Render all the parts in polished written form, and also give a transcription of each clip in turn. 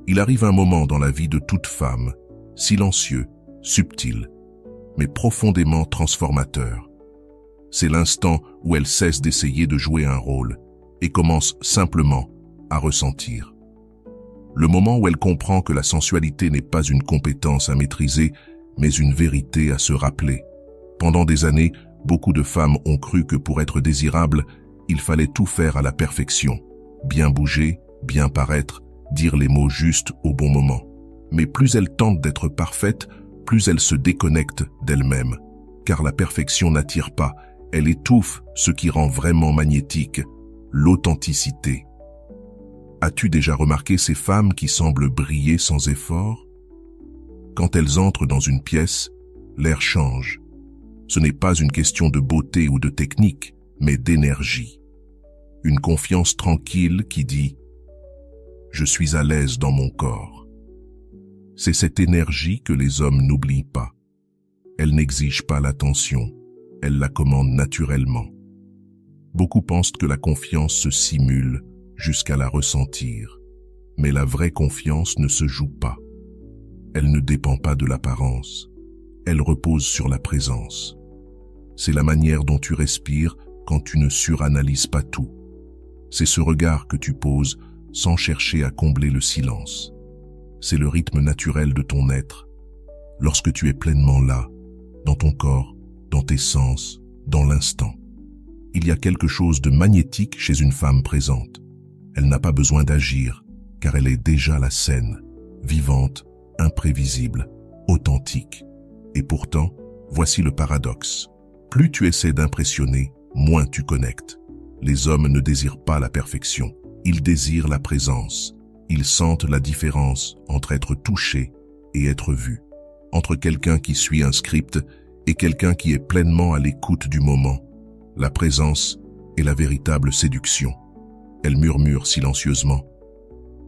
Il arrive un moment dans la vie de toute femme, silencieux, subtil, mais profondément transformateur. C'est l'instant où elle cesse d'essayer de jouer un rôle et commence simplement à ressentir. Le moment où elle comprend que la sensualité n'est pas une compétence à maîtriser, mais une vérité à se rappeler. Pendant des années, beaucoup de femmes ont cru que pour être désirables, il fallait tout faire à la perfection. Bien bouger, bien paraître, dire les mots justes au bon moment. Mais plus elles tentent d'être parfaites, plus elles se déconnectent d'elles-mêmes. Car la perfection n'attire pas, elle étouffe ce qui rend vraiment magnétique, l'authenticité. As-tu déjà remarqué ces femmes qui semblent briller sans effort? Quand elles entrent dans une pièce, l'air change. Ce n'est pas une question de beauté ou de technique, mais d'énergie. Une confiance tranquille qui dit « Je suis à l'aise dans mon corps ». C'est cette énergie que les hommes n'oublient pas. Elle n'exige pas l'attention, elle la commande naturellement. Beaucoup pensent que la confiance se simule jusqu'à la ressentir. Mais la vraie confiance ne se joue pas. Elle ne dépend pas de l'apparence. Elle repose sur la présence. C'est la manière dont tu respires quand tu ne suranalyses pas tout. C'est ce regard que tu poses sans chercher à combler le silence. C'est le rythme naturel de ton être. Lorsque tu es pleinement là, dans ton corps, dans tes sens, dans l'instant. Il y a quelque chose de magnétique chez une femme présente. Elle n'a pas besoin d'agir, car elle est déjà la scène, vivante, imprévisible, authentique. Et pourtant, voici le paradoxe. Plus tu essaies d'impressionner, moins tu connectes. Les hommes ne désirent pas la perfection, ils désirent la présence. Ils sentent la différence entre être touché et être vu, entre quelqu'un qui suit un script et quelqu'un qui est pleinement à l'écoute du moment. La présence est la véritable séduction. Elle murmure silencieusement.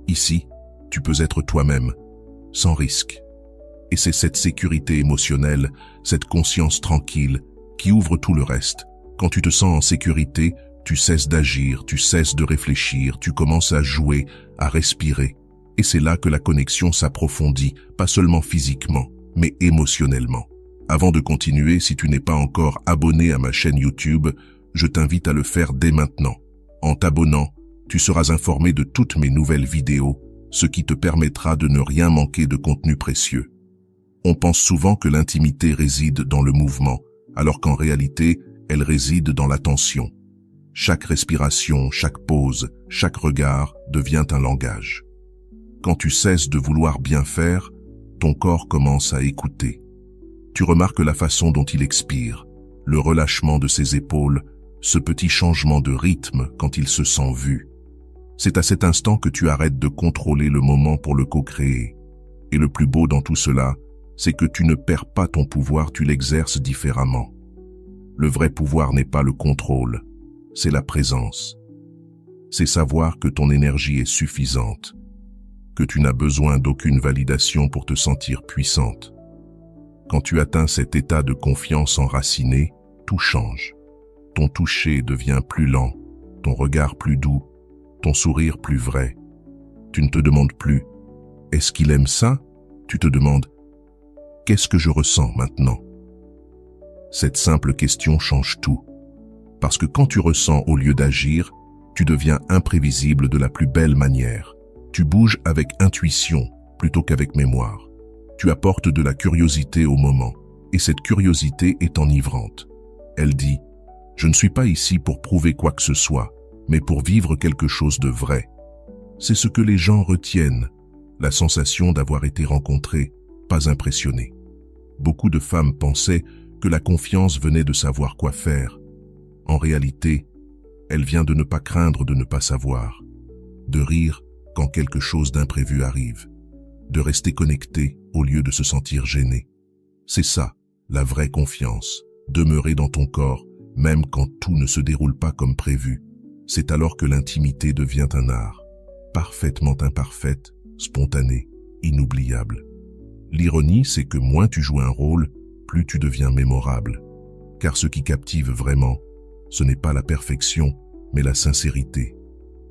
Ici, tu peux être toi-même, sans risque. Et c'est cette sécurité émotionnelle, cette conscience tranquille, qui ouvre tout le reste. Quand tu te sens en sécurité, tu cesses d'agir, tu cesses de réfléchir, tu commences à jouer, à respirer. Et c'est là que la connexion s'approfondit, pas seulement physiquement, mais émotionnellement. Avant de continuer, si tu n'es pas encore abonné à ma chaîne YouTube, je t'invite à le faire dès maintenant. En t'abonnant, tu seras informé de toutes mes nouvelles vidéos, ce qui te permettra de ne rien manquer de contenu précieux. On pense souvent que l'intimité réside dans le mouvement, alors qu'en réalité, elle réside dans l'attention. Chaque respiration, chaque pause, chaque regard devient un langage. Quand tu cesses de vouloir bien faire, ton corps commence à écouter. Tu remarques la façon dont il expire, le relâchement de ses épaules, ce petit changement de rythme quand il se sent vu. C'est à cet instant que tu arrêtes de contrôler le moment pour le co-créer. Et le plus beau dans tout cela, c'est que tu ne perds pas ton pouvoir, tu l'exerces différemment. Le vrai pouvoir n'est pas le contrôle, c'est la présence. C'est savoir que ton énergie est suffisante, que tu n'as besoin d'aucune validation pour te sentir puissante. Quand tu atteins cet état de confiance enracinée, tout change. Ton toucher devient plus lent, ton regard plus doux, ton sourire plus vrai. Tu ne te demandes plus « Est-ce qu'il aime ça ?» Tu te demandes « Qu'est-ce que je ressens maintenant ?» Cette simple question change tout. Parce que quand tu ressens au lieu d'agir, tu deviens imprévisible de la plus belle manière. Tu bouges avec intuition plutôt qu'avec mémoire. Tu apportes de la curiosité au moment, et cette curiosité est enivrante. Elle dit « Je ne suis pas ici pour prouver quoi que ce soit, mais pour vivre quelque chose de vrai. » C'est ce que les gens retiennent, la sensation d'avoir été rencontré, pas impressionné. Beaucoup de femmes pensaient que la confiance venait de savoir quoi faire. En réalité, elle vient de ne pas craindre de ne pas savoir, de rire quand quelque chose d'imprévu arrive, de rester connecté au lieu de se sentir gêné. C'est ça, la vraie confiance, demeurer dans ton corps, même quand tout ne se déroule pas comme prévu. C'est alors que l'intimité devient un art, parfaitement imparfaite, spontanée, inoubliable. L'ironie, c'est que moins tu joues un rôle, plus tu deviens mémorable. Car ce qui captive vraiment, ce n'est pas la perfection, mais la sincérité.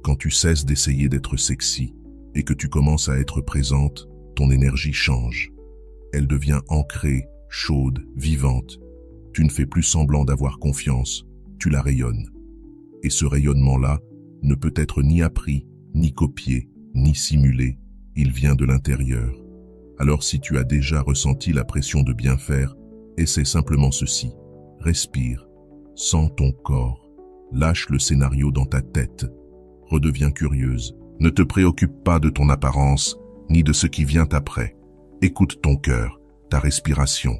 Quand tu cesses d'essayer d'être sexy, et que tu commences à être présente, ton énergie change. Elle devient ancrée, chaude, vivante. Tu ne fais plus semblant d'avoir confiance, tu la rayonnes. Et ce rayonnement-là ne peut être ni appris, ni copié, ni simulé. Il vient de l'intérieur. Alors si tu as déjà ressenti la pression de bien faire, essaie simplement ceci. Respire, sens ton corps, lâche le scénario dans ta tête. Redeviens curieuse. Ne te préoccupe pas de ton apparence, ni de ce qui vient après. Écoute ton cœur, ta respiration,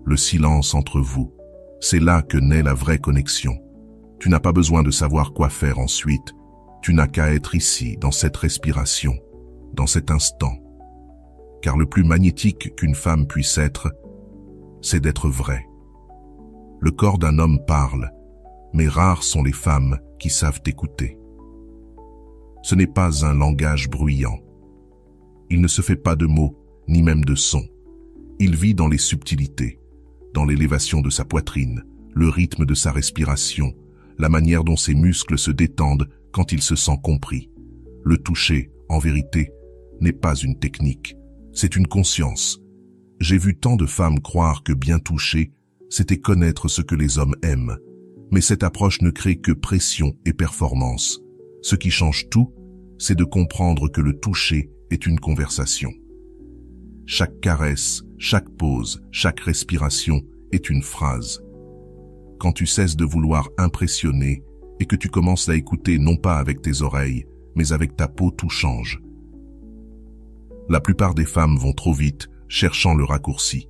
le silence entre vous. C'est là que naît la vraie connexion. Tu n'as pas besoin de savoir quoi faire ensuite. Tu n'as qu'à être ici, dans cette respiration, dans cet instant. Car le plus magnétique qu'une femme puisse être, c'est d'être vraie. Le corps d'un homme parle, mais rares sont les femmes qui savent écouter. Ce n'est pas un langage bruyant. Il ne se fait pas de mots, ni même de sons. Il vit dans les subtilités, dans l'élévation de sa poitrine, le rythme de sa respiration, la manière dont ses muscles se détendent quand il se sent compris. Le toucher, en vérité, n'est pas une technique, c'est une conscience. J'ai vu tant de femmes croire que bien toucher, c'était connaître ce que les hommes aiment. Mais cette approche ne crée que pression et performance. Ce qui change tout, c'est de comprendre que le toucher est une conversation. Chaque caresse, chaque pause, chaque respiration est une phrase. Quand tu cesses de vouloir impressionner et que tu commences à écouter non pas avec tes oreilles, mais avec ta peau, tout change. La plupart des femmes vont trop vite, cherchant le raccourci.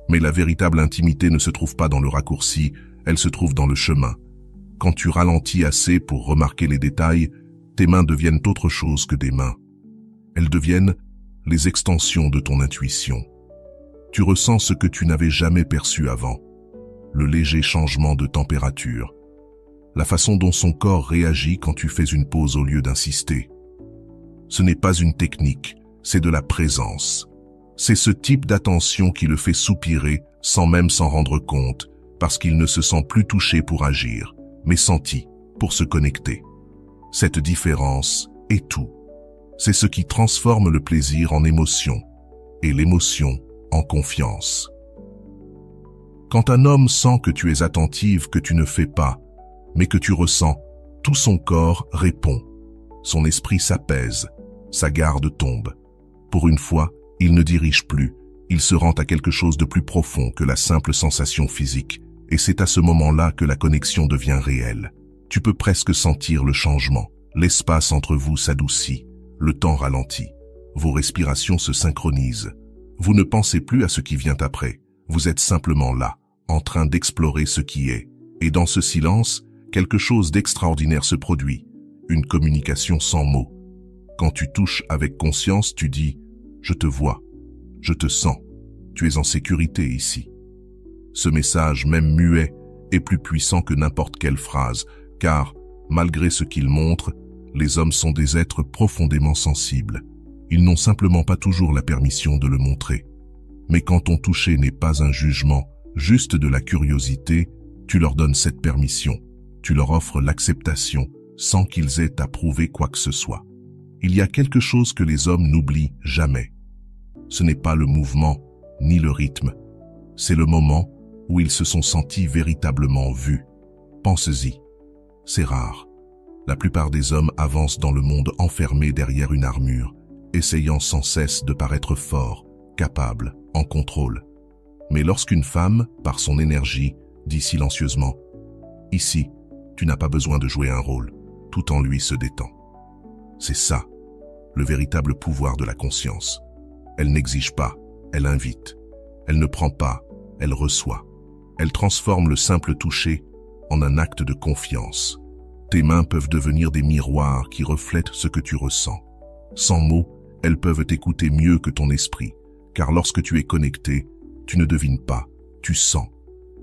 Mais la véritable intimité ne se trouve pas dans le raccourci, elle se trouve dans le chemin. Quand tu ralentis assez pour remarquer les détails, tes mains deviennent autre chose que des mains. Elles deviennent les extensions de ton intuition. Tu ressens ce que tu n'avais jamais perçu avant. Le léger changement de température. La façon dont son corps réagit quand tu fais une pause au lieu d'insister. Ce n'est pas une technique, c'est de la présence. C'est ce type d'attention qui le fait soupirer sans même s'en rendre compte, parce qu'il ne se sent plus touché pour agir, mais senti pour se connecter. Cette différence est tout. C'est ce qui transforme le plaisir en émotion, et l'émotion en confiance. Quand un homme sent que tu es attentive, que tu ne fais pas, mais que tu ressens, tout son corps répond. Son esprit s'apaise, sa garde tombe. Pour une fois, il ne dirige plus, il se rend à quelque chose de plus profond que la simple sensation physique, et c'est à ce moment-là que la connexion devient réelle. Tu peux presque sentir le changement. L'espace entre vous s'adoucit, le temps ralentit. Vos respirations se synchronisent. Vous ne pensez plus à ce qui vient après. Vous êtes simplement là, en train d'explorer ce qui est. Et dans ce silence, quelque chose d'extraordinaire se produit. Une communication sans mots. Quand tu touches avec conscience, tu dis « Je te vois, je te sens, tu es en sécurité ici ». Ce message, même muet, est plus puissant que n'importe quelle phrase, car, malgré ce qu'il montre, les hommes sont des êtres profondément sensibles. Ils n'ont simplement pas toujours la permission de le montrer. Mais quand ton toucher n'est pas un jugement, juste de la curiosité, tu leur donnes cette permission. Tu leur offres l'acceptation, sans qu'ils aient à prouver quoi que ce soit. Il y a quelque chose que les hommes n'oublient jamais. Ce n'est pas le mouvement, ni le rythme. C'est le moment où ils se sont sentis véritablement vus. Pense-y. C'est rare. La plupart des hommes avancent dans le monde enfermés derrière une armure, essayant sans cesse de paraître forts, capables, en contrôle. Mais lorsqu'une femme, par son énergie, dit silencieusement « Ici, tu n'as pas besoin de jouer un rôle », tout en lui se détend. C'est ça, le véritable pouvoir de la conscience. Elle n'exige pas, elle invite. Elle ne prend pas, elle reçoit. Elle transforme le simple toucher en un acte de confiance. Tes mains peuvent devenir des miroirs qui reflètent ce que tu ressens. Sans mots, elles peuvent t'écouter mieux que ton esprit, car lorsque tu es connecté, tu ne devines pas, tu sens.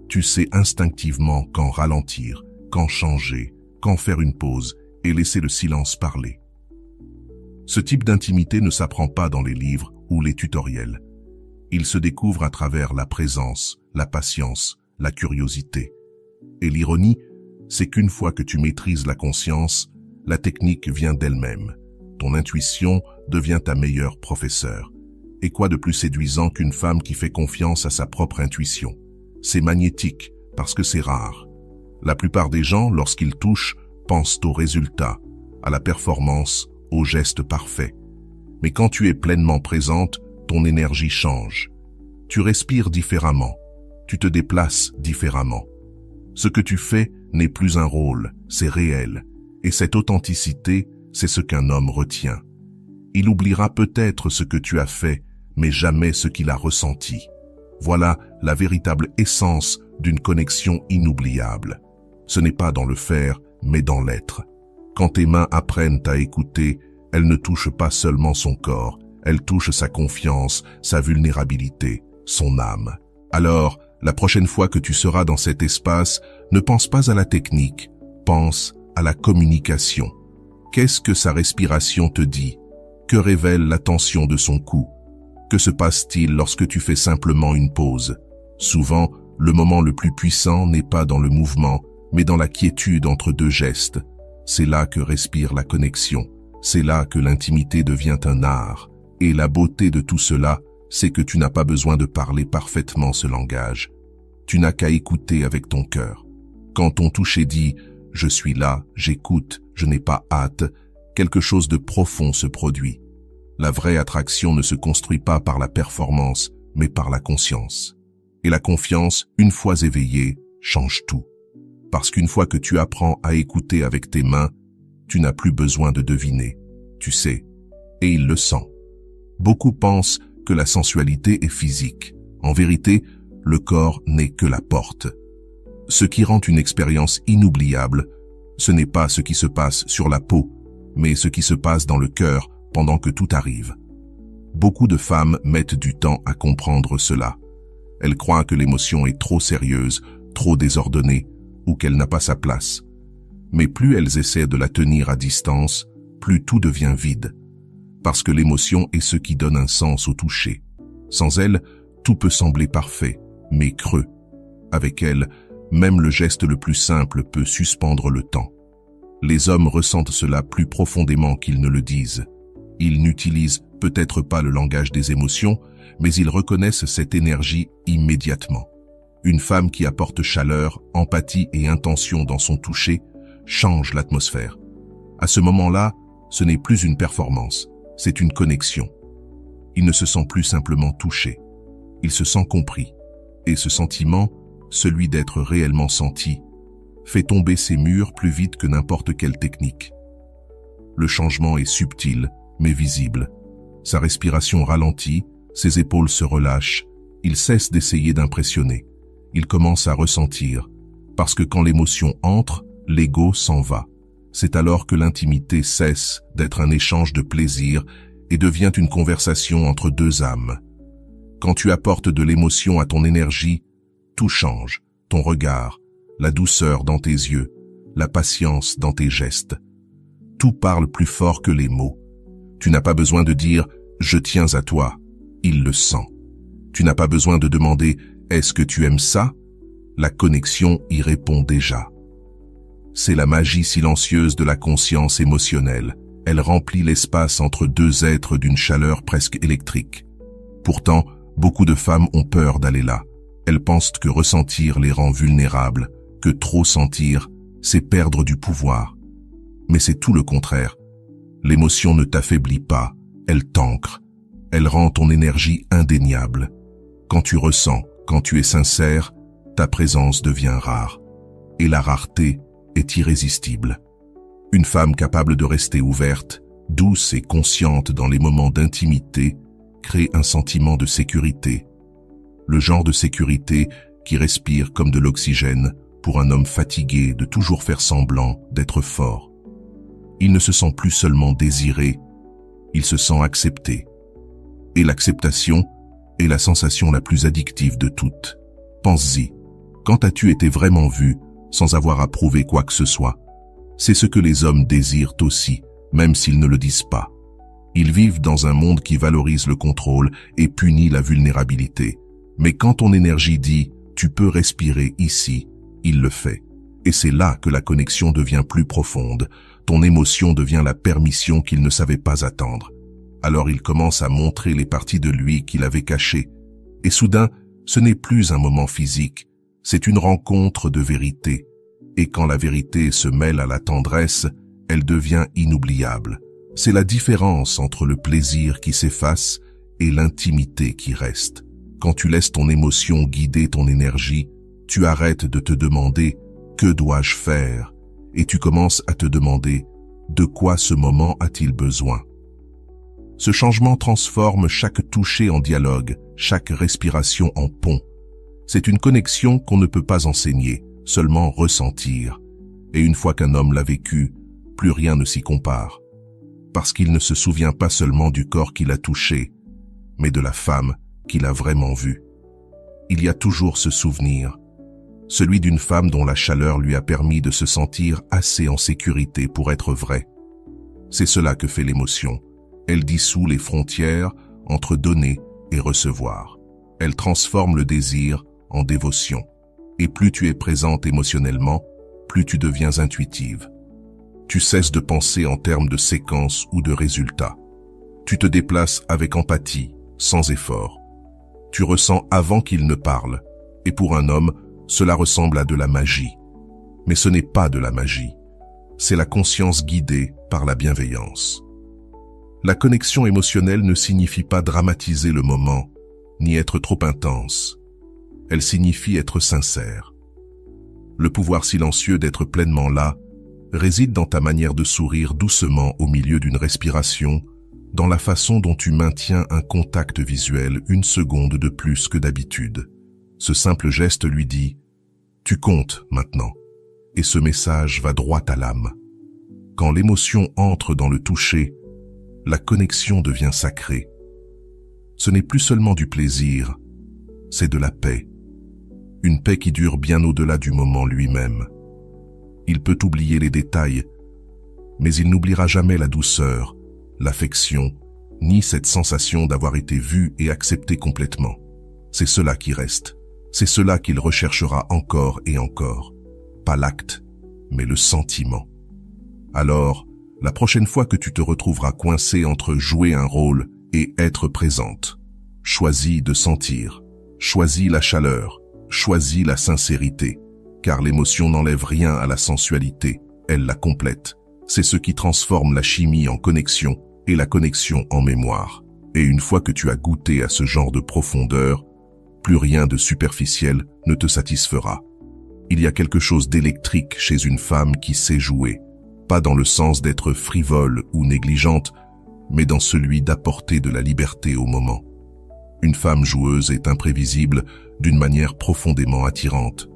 Tu sais instinctivement quand ralentir, quand changer, quand faire une pause et laisser le silence parler. Ce type d'intimité ne s'apprend pas dans les livres ou les tutoriels. Il se découvre à travers la présence, la patience, la curiosité. Et l'ironie, c'est qu'une fois que tu maîtrises la conscience, la technique vient d'elle-même. ton intuition devient ta meilleure professeure. Et quoi de plus séduisant qu'une femme qui fait confiance à sa propre intuition? C'est magnétique, parce que c'est rare. La plupart des gens, lorsqu'ils touchent, pensent au résultat, à la performance, au geste parfait. Mais quand tu es pleinement présente, ton énergie change. Tu respires différemment. Tu te déplaces différemment. Ce que tu fais n'est plus un rôle, c'est réel. Et cette authenticité, c'est ce qu'un homme retient. Il oubliera peut-être ce que tu as fait, mais jamais ce qu'il a ressenti. Voilà la véritable essence d'une connexion inoubliable. Ce n'est pas dans le faire, mais dans l'être. Quand tes mains apprennent à écouter, elles ne touchent pas seulement son corps, elles touchent sa confiance, sa vulnérabilité, son âme. Alors, la prochaine fois que tu seras dans cet espace, ne pense pas à la technique, pense à la communication. Qu'est-ce que sa respiration te dit? Que révèle la tension de son cou? Que se passe-t-il lorsque tu fais simplement une pause? Souvent, le moment le plus puissant n'est pas dans le mouvement, mais dans la quiétude entre deux gestes. C'est là que respire la connexion. C'est là que l'intimité devient un art. Et la beauté de tout cela, c'est que tu n'as pas besoin de parler parfaitement ce langage. Tu n'as qu'à écouter avec ton cœur. Quand ton toucher dit « je suis là, j'écoute, je n'ai pas hâte », quelque chose de profond se produit. La vraie attraction ne se construit pas par la performance, mais par la conscience. Et la confiance, une fois éveillée, change tout. Parce qu'une fois que tu apprends à écouter avec tes mains, tu n'as plus besoin de deviner. Tu sais, et il le sent. Beaucoup pensent que la sensualité est physique. En vérité, le corps n'est que la porte. Ce qui rend une expérience inoubliable, ce n'est pas ce qui se passe sur la peau, mais ce qui se passe dans le cœur pendant que tout arrive. Beaucoup de femmes mettent du temps à comprendre cela. Elles croient que l'émotion est trop sérieuse, trop désordonnée, ou qu'elle n'a pas sa place. Mais plus elles essaient de la tenir à distance, plus tout devient vide. Parce que l'émotion est ce qui donne un sens au toucher. Sans elle, tout peut sembler parfait, mais creux. Avec elle, même le geste le plus simple peut suspendre le temps. Les hommes ressentent cela plus profondément qu'ils ne le disent. Ils n'utilisent peut-être pas le langage des émotions, mais ils reconnaissent cette énergie immédiatement. Une femme qui apporte chaleur, empathie et intention dans son toucher change l'atmosphère. À ce moment-là, ce n'est plus une performance, c'est une connexion. Il ne se sent plus simplement touché, il se sent compris. Et ce sentiment, celui d'être réellement senti, fait tomber ses murs plus vite que n'importe quelle technique. Le changement est subtil, mais visible. Sa respiration ralentit, ses épaules se relâchent, il cesse d'essayer d'impressionner. Il commence à ressentir, parce que quand l'émotion entre, l'ego s'en va. C'est alors que l'intimité cesse d'être un échange de plaisir et devient une conversation entre deux âmes. Quand tu apportes de l'émotion à ton énergie, tout change, ton regard, la douceur dans tes yeux, la patience dans tes gestes. Tout parle plus fort que les mots. Tu n'as pas besoin de dire « je tiens à toi », il le sent. Tu n'as pas besoin de demander « est-ce que tu aimes ça ?» La connexion y répond déjà. C'est la magie silencieuse de la conscience émotionnelle. Elle remplit l'espace entre deux êtres d'une chaleur presque électrique. Pourtant, beaucoup de femmes ont peur d'aller là. Elles pensent que ressentir les rend vulnérables, que trop sentir, c'est perdre du pouvoir. Mais c'est tout le contraire. L'émotion ne t'affaiblit pas, elle t'ancre. Elle rend ton énergie indéniable. Quand tu ressens, quand tu es sincère, ta présence devient rare. Et la rareté est irrésistible. Une femme capable de rester ouverte, douce et consciente dans les moments d'intimité, crée un sentiment de sécurité. Le genre de sécurité qui respire comme de l'oxygène pour un homme fatigué de toujours faire semblant d'être fort. Il ne se sent plus seulement désiré, il se sent accepté. Et l'acceptation est la sensation la plus addictive de toutes. Pense-y, quand as-tu été vraiment vu sans avoir à prouver quoi que ce soit? C'est ce que les hommes désirent aussi, même s'ils ne le disent pas. Ils vivent dans un monde qui valorise le contrôle et punit la vulnérabilité. Mais quand ton énergie dit « tu peux respirer ici », il le fait. Et c'est là que la connexion devient plus profonde, ton émotion devient la permission qu'il ne savait pas attendre. Alors il commence à montrer les parties de lui qu'il avait cachées. Et soudain, ce n'est plus un moment physique, c'est une rencontre de vérité. Et quand la vérité se mêle à la tendresse, elle devient inoubliable. C'est la différence entre le plaisir qui s'efface et l'intimité qui reste. Quand tu laisses ton émotion guider ton énergie, tu arrêtes de te demander « Que dois-je faire ?» et tu commences à te demander « De quoi ce moment a-t-il besoin ?» Ce changement transforme chaque toucher en dialogue, chaque respiration en pont. C'est une connexion qu'on ne peut pas enseigner, seulement ressentir. Et une fois qu'un homme l'a vécu, plus rien ne s'y compare. Parce qu'il ne se souvient pas seulement du corps qu'il a touché, mais de la femme qu'il a vraiment vue. Il y a toujours ce souvenir, celui d'une femme dont la chaleur lui a permis de se sentir assez en sécurité pour être vrai. C'est cela que fait l'émotion. Elle dissout les frontières entre donner et recevoir. Elle transforme le désir en dévotion. Et plus tu es présente émotionnellement, plus tu deviens intuitive. Tu cesses de penser en termes de séquence ou de résultats. Tu te déplaces avec empathie, sans effort. Tu ressens avant qu'il ne parle. Et pour un homme, cela ressemble à de la magie. Mais ce n'est pas de la magie. C'est la conscience guidée par la bienveillance. La connexion émotionnelle ne signifie pas dramatiser le moment, ni être trop intense. Elle signifie être sincère. Le pouvoir silencieux d'être pleinement là réside dans ta manière de sourire doucement au milieu d'une respiration, dans la façon dont tu maintiens un contact visuel 1 seconde de plus que d'habitude. Ce simple geste lui dit « Tu comptes maintenant » et ce message va droit à l'âme. Quand l'émotion entre dans le toucher, la connexion devient sacrée. Ce n'est plus seulement du plaisir, c'est de la paix. Une paix qui dure bien au-delà du moment lui-même. Il peut oublier les détails, mais il n'oubliera jamais la douceur, l'affection, ni cette sensation d'avoir été vu et accepté complètement. C'est cela qui reste. C'est cela qu'il recherchera encore et encore. Pas l'acte, mais le sentiment. Alors, la prochaine fois que tu te retrouveras coincé entre jouer un rôle et être présente, choisis de sentir, choisis la chaleur, choisis la sincérité, car l'émotion n'enlève rien à la sensualité, elle la complète. C'est ce qui transforme la chimie en connexion et la connexion en mémoire. Et une fois que tu as goûté à ce genre de profondeur, plus rien de superficiel ne te satisfera. Il y a quelque chose d'électrique chez une femme qui sait jouer, pas dans le sens d'être frivole ou négligente, mais dans celui d'apporter de la liberté au moment. Une femme joueuse est imprévisible d'une manière profondément attirante.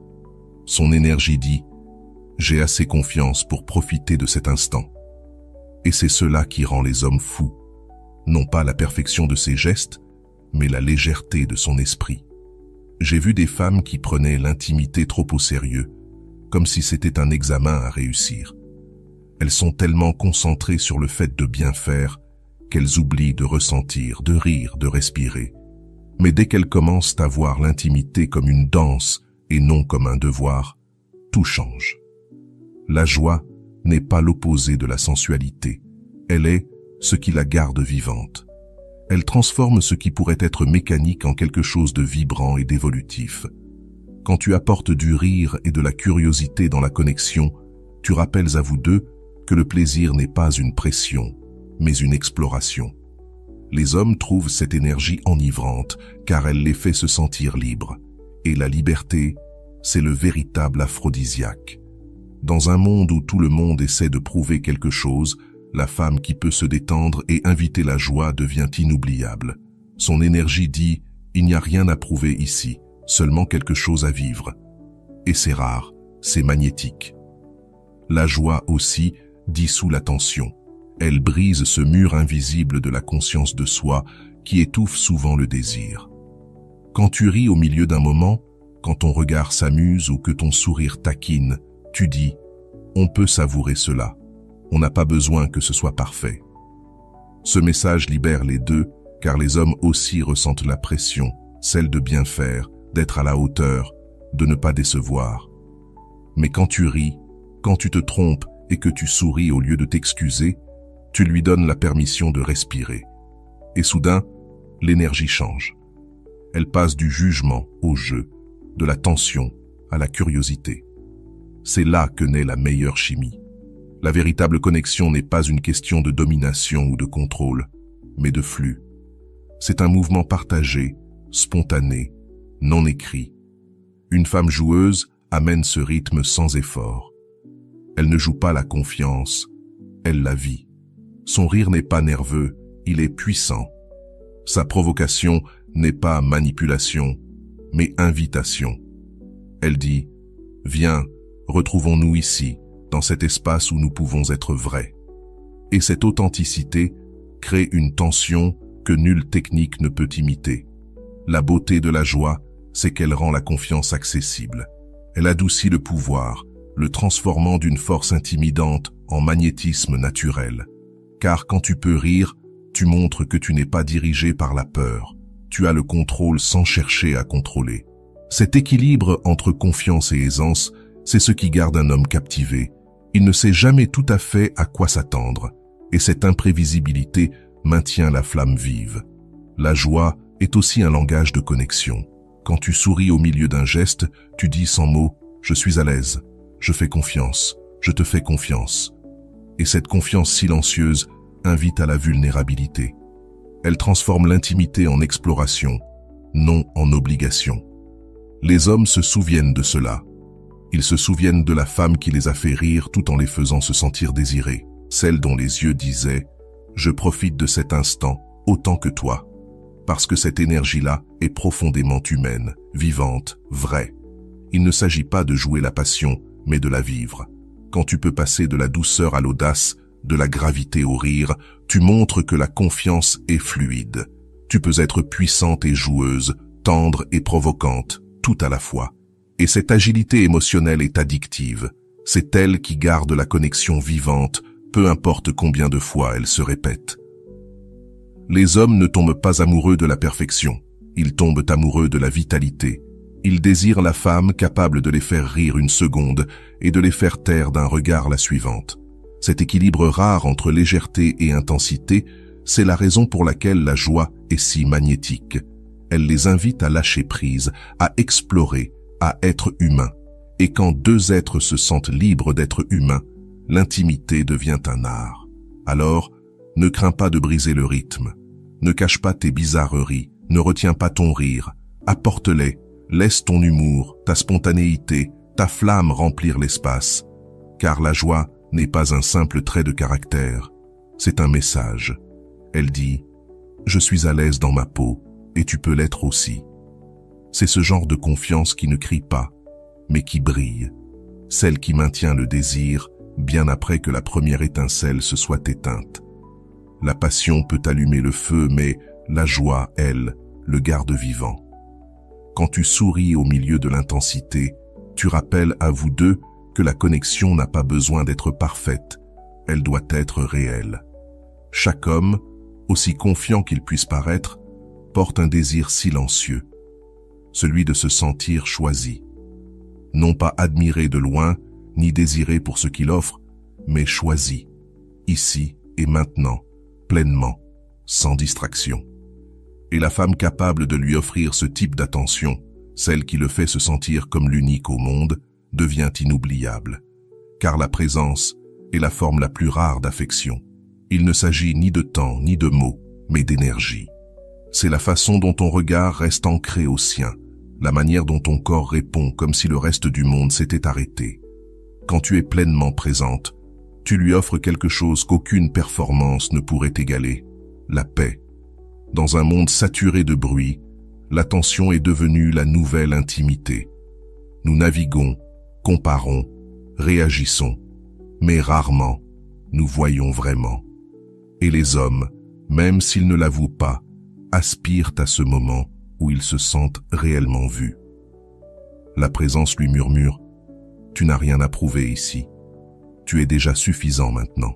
Son énergie dit « J'ai assez confiance pour profiter de cet instant ». Et c'est cela qui rend les hommes fous. Non pas la perfection de ses gestes, mais la légèreté de son esprit. J'ai vu des femmes qui prenaient l'intimité trop au sérieux, comme si c'était un examen à réussir. Elles sont tellement concentrées sur le fait de bien faire qu'elles oublient de ressentir, de rire, de respirer. Mais dès qu'elles commencent à voir l'intimité comme une danse et non comme un devoir, tout change. La joie n'est pas l'opposé de la sensualité. Elle est ce qui la garde vivante. Elle transforme ce qui pourrait être mécanique en quelque chose de vibrant et d'évolutif. Quand tu apportes du rire et de la curiosité dans la connexion, tu rappelles à vous deux que le plaisir n'est pas une pression, mais une exploration. Les hommes trouvent cette énergie enivrante car elle les fait se sentir libres. Et la liberté, c'est le véritable aphrodisiaque. Dans un monde où tout le monde essaie de prouver quelque chose, la femme qui peut se détendre et inviter la joie devient inoubliable. Son énergie dit « Il n'y a rien à prouver ici, seulement quelque chose à vivre. » Et c'est rare, c'est magnétique. La joie aussi dissout la tension. Elle brise ce mur invisible de la conscience de soi qui étouffe souvent le désir. Quand tu ris au milieu d'un moment, quand ton regard s'amuse ou que ton sourire taquine, tu dis « On peut savourer cela. On n'a pas besoin que ce soit parfait. » Ce message libère les deux, car les hommes aussi ressentent la pression, celle de bien faire, d'être à la hauteur, de ne pas décevoir. Mais quand tu ris, quand tu te trompes et que tu souris au lieu de t'excuser, tu lui donnes la permission de respirer. Et soudain, l'énergie change. Elle passe du jugement au jeu, de la tension à la curiosité. C'est là que naît la meilleure chimie. La véritable connexion n'est pas une question de domination ou de contrôle, mais de flux. C'est un mouvement partagé, spontané, non écrit. Une femme joueuse amène ce rythme sans effort. Elle ne joue pas la confiance, elle la vit. Son rire n'est pas nerveux, il est puissant. Sa provocation n'est pas manipulation, mais invitation. Elle dit « Viens, retrouvons-nous ici, dans cet espace où nous pouvons être vrais. » Et cette authenticité crée une tension que nulle technique ne peut imiter. La beauté de la joie, c'est qu'elle rend la confiance accessible. Elle adoucit le pouvoir, le transformant d'une force intimidante en magnétisme naturel. Car quand tu peux rire, tu montres que tu n'es pas dirigé par la peur. Tu as le contrôle sans chercher à contrôler. Cet équilibre entre confiance et aisance, c'est ce qui garde un homme captivé. Il ne sait jamais tout à fait à quoi s'attendre, et cette imprévisibilité maintient la flamme vive. La joie est aussi un langage de connexion. Quand tu souris au milieu d'un geste, tu dis sans mots « Je suis à l'aise, je fais confiance, je te fais confiance ». Et cette confiance silencieuse invite à la vulnérabilité. Elle transforme l'intimité en exploration, non en obligation. Les hommes se souviennent de cela. Ils se souviennent de la femme qui les a fait rire tout en les faisant se sentir désirés, celle dont les yeux disaient « Je profite de cet instant autant que toi ». Parce que cette énergie-là est profondément humaine, vivante, vraie. Il ne s'agit pas de jouer la passion, mais de la vivre. Quand tu peux passer de la douceur à l'audace, de la gravité au rire, tu montres que la confiance est fluide. Tu peux être puissante et joueuse, tendre et provocante, tout à la fois. Et cette agilité émotionnelle est addictive. C'est elle qui garde la connexion vivante, peu importe combien de fois elle se répète. Les hommes ne tombent pas amoureux de la perfection. Ils tombent amoureux de la vitalité. Ils désirent la femme capable de les faire rire une seconde et de les faire taire d'un regard la suivante. Cet équilibre rare entre légèreté et intensité, c'est la raison pour laquelle la joie est si magnétique. Elle les invite à lâcher prise, à explorer, à être humains. Et quand deux êtres se sentent libres d'être humains, l'intimité devient un art. Alors, ne crains pas de briser le rythme. Ne cache pas tes bizarreries, ne retiens pas ton rire. Apporte-les, laisse ton humour, ta spontanéité, ta flamme remplir l'espace. Car la joie n'est pas un simple trait de caractère, c'est un message. Elle dit « Je suis à l'aise dans ma peau, et tu peux l'être aussi ». C'est ce genre de confiance qui ne crie pas, mais qui brille. Celle qui maintient le désir, bien après que la première étincelle se soit éteinte. La passion peut allumer le feu, mais la joie, elle, le garde vivant. Quand tu souris au milieu de l'intensité, tu rappelles à vous deux que la connexion n'a pas besoin d'être parfaite, elle doit être réelle. Chaque homme, aussi confiant qu'il puisse paraître, porte un désir silencieux, celui de se sentir choisi. Non pas admiré de loin, ni désiré pour ce qu'il offre, mais choisi, ici et maintenant, pleinement, sans distraction. Et la femme capable de lui offrir ce type d'attention, celle qui le fait se sentir comme l'unique au monde, devient inoubliable. Car la présence est la forme la plus rare d'affection. Il ne s'agit ni de temps, ni de mots, mais d'énergie. C'est la façon dont ton regard reste ancré au sien, la manière dont ton corps répond comme si le reste du monde s'était arrêté. Quand tu es pleinement présente, tu lui offres quelque chose qu'aucune performance ne pourrait égaler, la paix. Dans un monde saturé de bruit, l'attention est devenue la nouvelle intimité. Nous naviguons, comparons, réagissons, mais rarement, nous voyons vraiment. Et les hommes, même s'ils ne l'avouent pas, aspirent à ce moment où ils se sentent réellement vus. La présence lui murmure « Tu n'as rien à prouver ici. Tu es déjà suffisant maintenant. »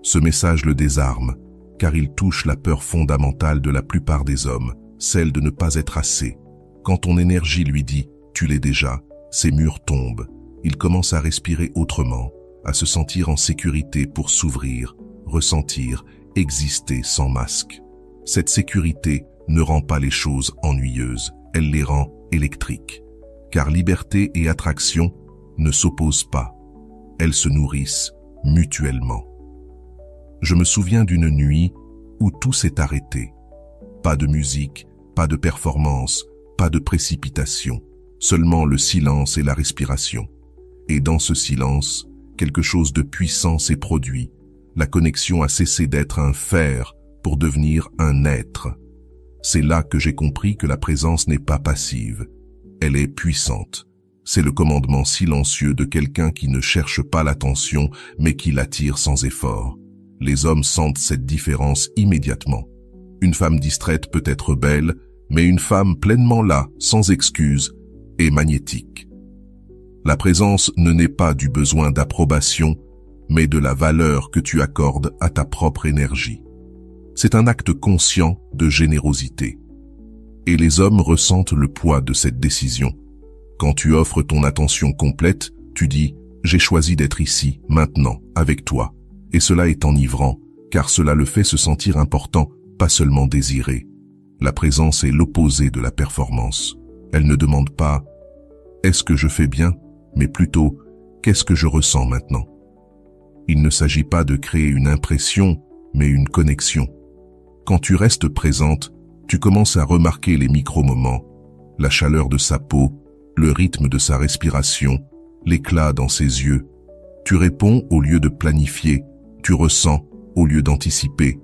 Ce message le désarme, car il touche la peur fondamentale de la plupart des hommes, celle de ne pas être assez. Quand ton énergie lui dit « Tu l'es déjà », ses murs tombent. Il commence à respirer autrement, à se sentir en sécurité pour s'ouvrir, ressentir, exister sans masque. Cette sécurité ne rend pas les choses ennuyeuses, elle les rend électriques. Car liberté et attraction ne s'opposent pas, elles se nourrissent mutuellement. Je me souviens d'une nuit où tout s'est arrêté. Pas de musique, pas de performance, pas de précipitation, seulement le silence et la respiration. Et dans ce silence, quelque chose de puissant s'est produit. La connexion a cessé d'être un faire pour devenir un être. C'est là que j'ai compris que la présence n'est pas passive. Elle est puissante. C'est le commandement silencieux de quelqu'un qui ne cherche pas l'attention, mais qui l'attire sans effort. Les hommes sentent cette différence immédiatement. Une femme distraite peut être belle, mais une femme pleinement là, sans excuse, est magnétique. La présence ne naît pas du besoin d'approbation, mais de la valeur que tu accordes à ta propre énergie. C'est un acte conscient de générosité. Et les hommes ressentent le poids de cette décision. Quand tu offres ton attention complète, tu dis « J'ai choisi d'être ici, maintenant, avec toi ». Et cela est enivrant, car cela le fait se sentir important, pas seulement désiré. La présence est l'opposé de la performance. Elle ne demande pas « Est-ce que je fais bien ?», mais plutôt « Qu'est-ce que je ressens maintenant ?» Il ne s'agit pas de créer une impression, mais une connexion. Quand tu restes présente, tu commences à remarquer les micro-moments, la chaleur de sa peau, le rythme de sa respiration, l'éclat dans ses yeux. Tu réponds au lieu de planifier, tu ressens au lieu d'anticiper.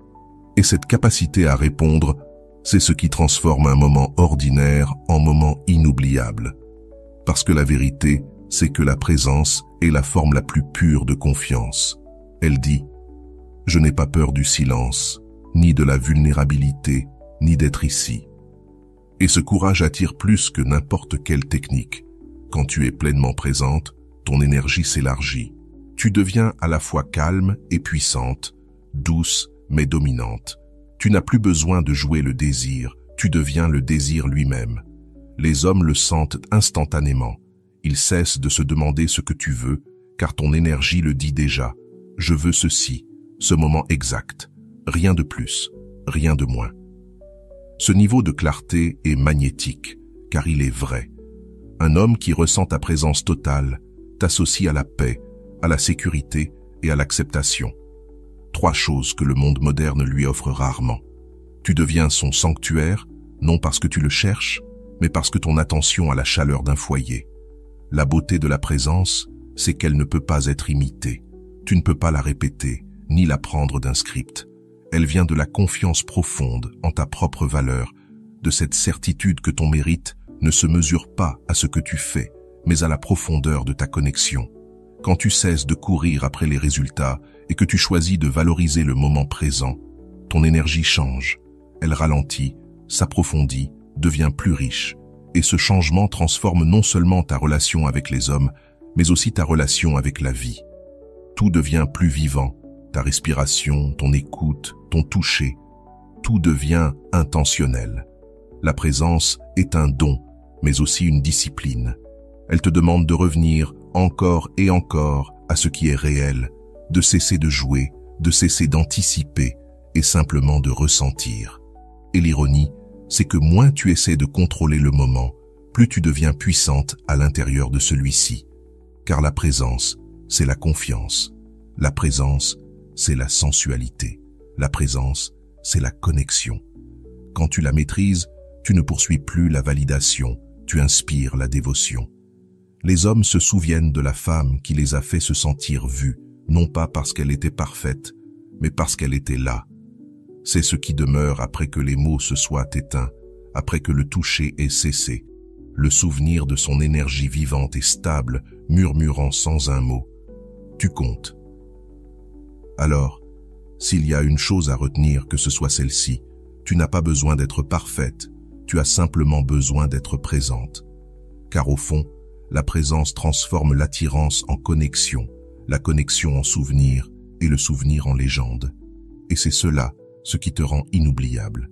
Et cette capacité à répondre, c'est ce qui transforme un moment ordinaire en moment inoubliable. Parce que la vérité, c'est que la présence est la forme la plus pure de confiance. Elle dit « Je n'ai pas peur du silence, ni de la vulnérabilité, ni d'être ici. » Et ce courage attire plus que n'importe quelle technique. Quand tu es pleinement présente, ton énergie s'élargit. Tu deviens à la fois calme et puissante, douce mais dominante. Tu n'as plus besoin de jouer le désir, tu deviens le désir lui-même. Les hommes le sentent instantanément. Ils cessent de se demander ce que tu veux, car ton énergie le dit déjà. Je veux ceci, ce moment exact. Rien de plus, rien de moins. Ce niveau de clarté est magnétique, car il est vrai. Un homme qui ressent ta présence totale t'associe à la paix, à la sécurité et à l'acceptation. 3 choses que le monde moderne lui offre rarement. Tu deviens son sanctuaire, non parce que tu le cherches, mais parce que ton attention a la chaleur d'un foyer. La beauté de la présence, c'est qu'elle ne peut pas être imitée. Tu ne peux pas la répéter, ni la prendre d'un script. Elle vient de la confiance profonde en ta propre valeur, de cette certitude que ton mérite ne se mesure pas à ce que tu fais, mais à la profondeur de ta connexion. Quand tu cesses de courir après les résultats et que tu choisis de valoriser le moment présent, ton énergie change. Elle ralentit, s'approfondit, devient plus riche. Et ce changement transforme non seulement ta relation avec les hommes, mais aussi ta relation avec la vie. Tout devient plus vivant, ta respiration, ton écoute, ton toucher. Tout devient intentionnel. La présence est un don, mais aussi une discipline. Elle te demande de revenir encore et encore à ce qui est réel, de cesser de jouer, de cesser d'anticiper et simplement de ressentir. Et l'ironie, c'est que moins tu essaies de contrôler le moment, plus tu deviens puissante à l'intérieur de celui-ci. Car la présence, c'est la confiance. La présence, c'est la sensualité. La présence, c'est la connexion. Quand tu la maîtrises, tu ne poursuis plus la validation, tu inspires la dévotion. Les hommes se souviennent de la femme qui les a fait se sentir vus, non pas parce qu'elle était parfaite, mais parce qu'elle était là. C'est ce qui demeure après que les mots se soient éteints, après que le toucher ait cessé. Le souvenir de son énergie vivante et stable, murmurant sans un mot. Tu comptes. Alors, s'il y a une chose à retenir, que ce soit celle-ci, tu n'as pas besoin d'être parfaite, tu as simplement besoin d'être présente. Car au fond, la présence transforme l'attirance en connexion, la connexion en souvenir et le souvenir en légende. Et c'est cela, ce qui te rend inoubliable.